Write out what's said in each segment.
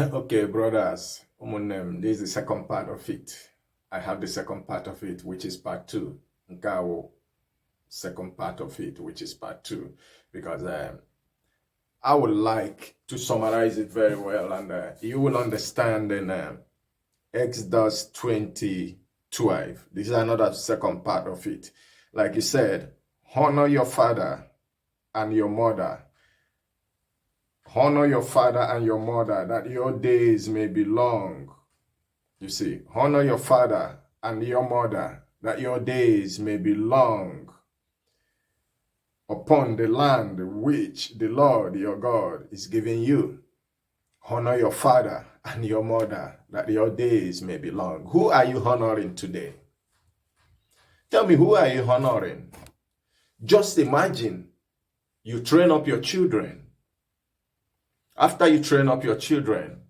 Okay, brothers, this is the second part of it. I have the second part of it, which is part two. Nkao, second part of it, which is part two, because I would like to summarize it very well, and you will understand in Exodus 20:12. This is another second part of it. Like he said, honor your father and your mother. Honor your father and your mother, that your days may be long. You see, honor your father and your mother, that your days may be long upon the land which the Lord your God is giving you. Honor your father and your mother, that your days may be long. Who are you honoring today? Tell me, who are you honoring? Just imagine you train up your children. After you train up your children,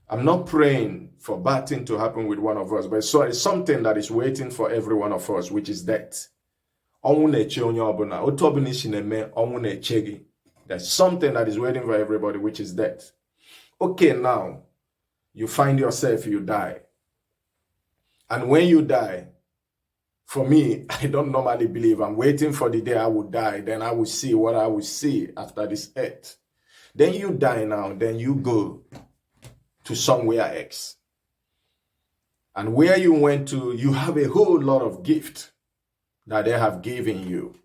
I'm not praying for bad thing to happen with one of us, but so it's something that is waiting for every one of us, which is death. There's something that is waiting for everybody, which is death. Okay, now you find yourself, you die. And when you die, for me, I don't normally believe. I'm waiting for the day I will die. Then I will see what I will see after this earth. Then you die now, then you go to somewhere else. And where you went to, you have a whole lot of gift that they have given you.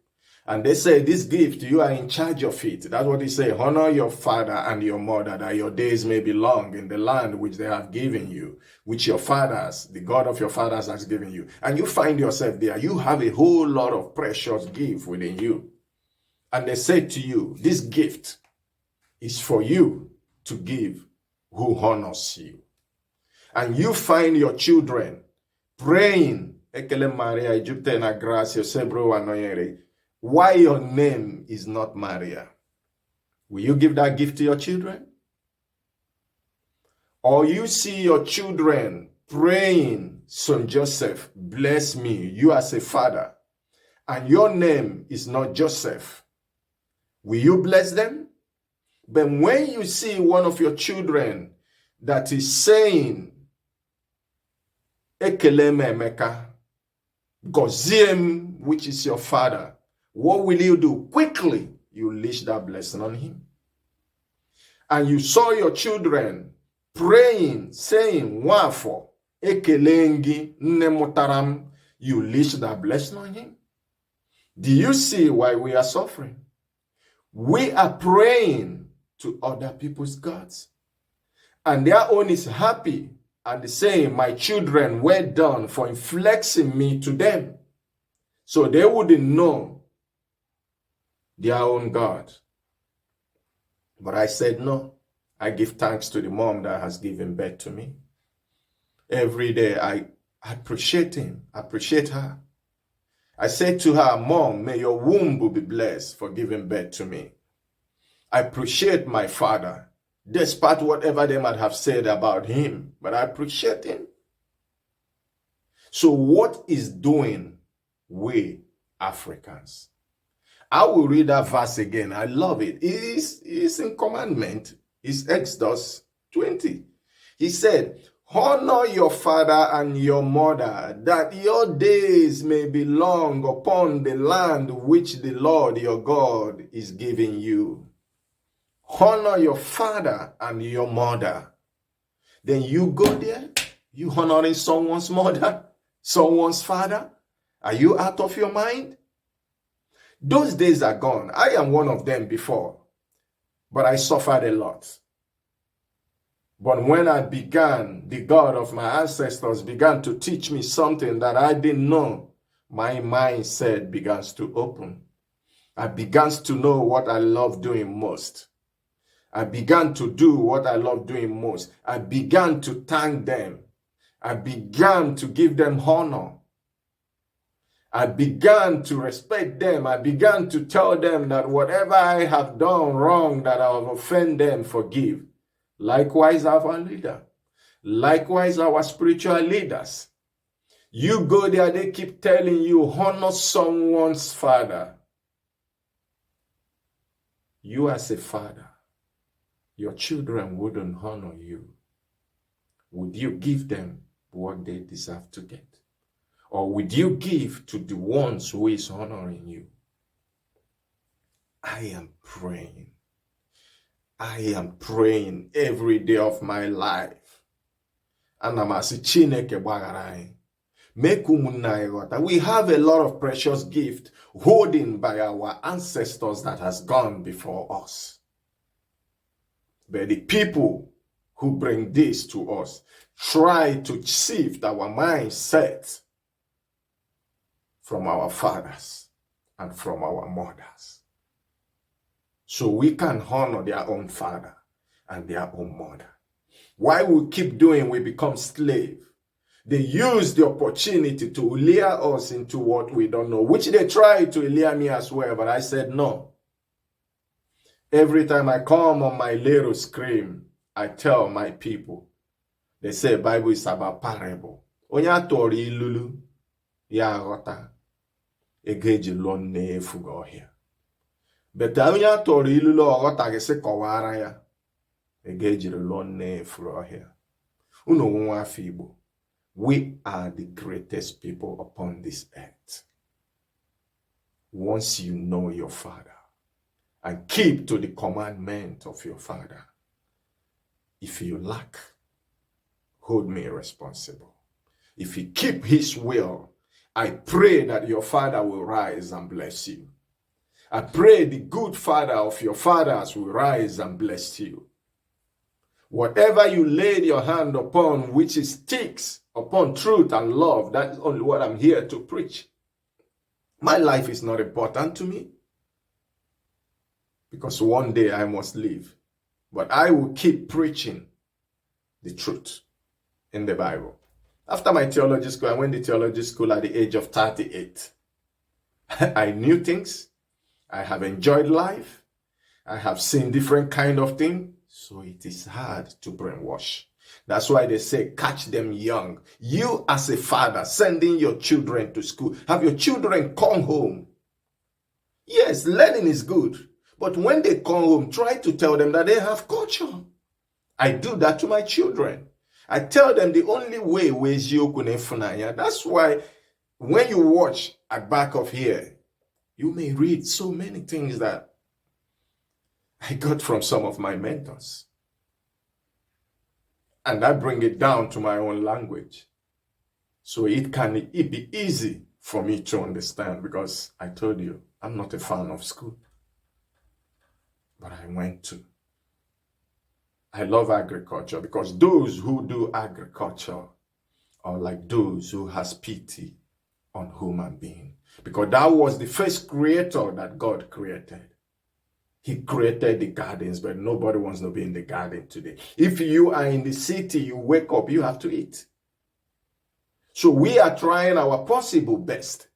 And they say, this gift, you are in charge of it. That's what they say. Honor your father and your mother, that your days may be long in the land which they have given you, which your fathers, the God of your fathers has given you. And you find yourself there. You have a whole lot of precious gift within you. And they say to you, this gift is for you to give who honors you. And you find your children praying, why your name is not Maria. Will you give that gift to your children? Or you see your children praying, Son Joseph, bless me, you as a father, and your name is not Joseph. Will you bless them? But when you see one of your children that is saying, Ekeleme Emeka, Goziem, which is your father, what will you do? Quickly, you unleash that blessing on him. And you saw your children praying, saying, Wafo, Ekelengi, Nemutaram, you unleash that blessing on him. Do you see why we are suffering? We are praying to other people's gods. And their own is happy and saying, my children were done for inflexing me to them. So they wouldn't know their own God. But I said, no, I give thanks to the mom that has given birth to me. Every day I appreciate him, appreciate her. I said to her, Mom, may your womb be blessed for giving birth to me. I appreciate my father, despite whatever they might have said about him, but I appreciate him. So what is doing we Africans? I will read that verse again. I love it. It is in commandment. It's Exodus 20. He said, honor your father and your mother, that your days may be long upon the land which the Lord your God is giving you. Honor your father and your mother. Then you go there, you honoring someone's mother, someone's father. Are you out of your mind? Those days are gone. I am one of them before, but I suffered a lot. But when I began, the God of my ancestors began to teach me something that I didn't know, my mindset begins to open. I began to know what I love doing most. I began to do what I love doing most. I began to thank them. I began to give them honor. I began to respect them. I began to tell them that whatever I have done wrong, that I have offended them, forgive. Likewise, our leader. Likewise, our spiritual leaders. You go there, they keep telling you, honor someone's father. You as a father, your children wouldn't honor you, would you give them what they deserve to get? Or would you give to the ones who is honoring you? I am praying. I am praying every day of my life. And I'm asking Chineke gbaghara anyị. Make ụmụnna anyị ghọta. We have a lot of precious gift holding by our ancestors that has gone before us. But the people who bring this to us try to shift our mindset from our fathers and from our mothers, so we can honor their own father and their own mother. Why we keep doing, we become slave. They use the opportunity to lure us into what we don't know, which they tried to lure me as well, but I said no. Every time I come on my little screen, I tell my people, they say Bible is about parable. Onye atọrọ ilulu ya aghọta ego eji lụọ nne efu gị ọhịa. Beta onye atọrọ ilulu ọghọtaghị sị kọwara ya ego ejiri lụọ nne efu ọhịa. Unu nwa afọ Igbo. We are the greatest people upon this earth. Once you know your father and keep to the commandment of your father, if you lack, hold me responsible. If you keep his will, I pray that your father will rise and bless you. I pray the good father of your fathers will rise and bless you. Whatever you laid your hand upon, which is sticks upon truth and love, that's only what I'm here to preach. My life is not important to me, because one day I must leave. But I will keep preaching the truth in the Bible. After my theology school, I went to theology school at the age of 38. I knew things. I have enjoyed life. I have seen different kind of things. So it is hard to brainwash. That's why they say, catch them young. You as a father, sending your children to school, have your children come home. Yes, learning is good. But when they come home, try to tell them that they have culture. I do that to my children. I tell them the only way is you. That's why when you watch at back of here, you may read so many things that I got from some of my mentors. And I bring it down to my own language. So it be easy for me to understand, because I told you, I'm not a fan of school. But I went to. I love agriculture, because those who do agriculture are like those who has pity on human being. Because that was the first creator that God created. He created the gardens, but nobody wants to be in the garden today. If you are in the city, you wake up, you have to eat. So we are trying our possible best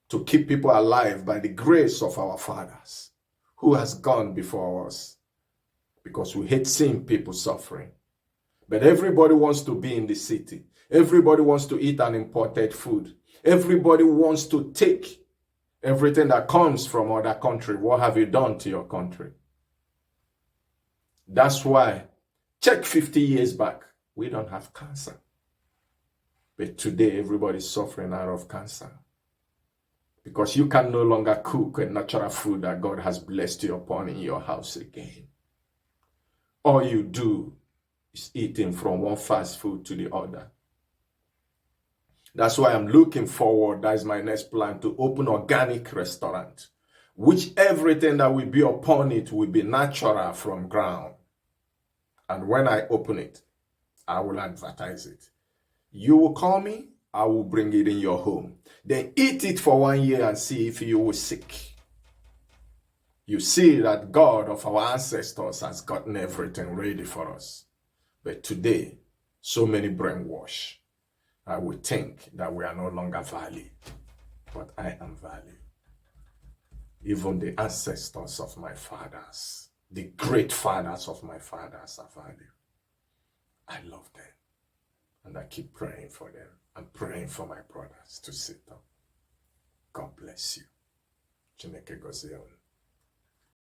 to keep people alive by the grace of our fathers who has gone before us, because we hate seeing people suffering. But everybody wants to be in the city. Everybody wants to eat an imported food. Everybody wants to take everything that comes from other country. What have you done to your country? That's why, check 50 years back, we don't have cancer. But today, everybody's suffering out of cancer. Because you can no longer cook a natural food that God has blessed you upon in your house again. All you do is eating from one fast food to the other. That's why I'm looking forward, that is my next plan, to open organic restaurant, which everything that will be upon it will be natural from ground. And when I open it, I will advertise it. You will call me, I will bring it in your home. Then eat it for 1 year and see if you will sick. You see that God of our ancestors has gotten everything ready for us. But today, so many brainwash. I would think that we are no longer valued, but I am valued. Even the ancestors of my fathers, the great fathers of my fathers are valued. I love them, and I keep praying for them. I'm praying for my brothers to sit up. God bless you. Chineke gozie unu.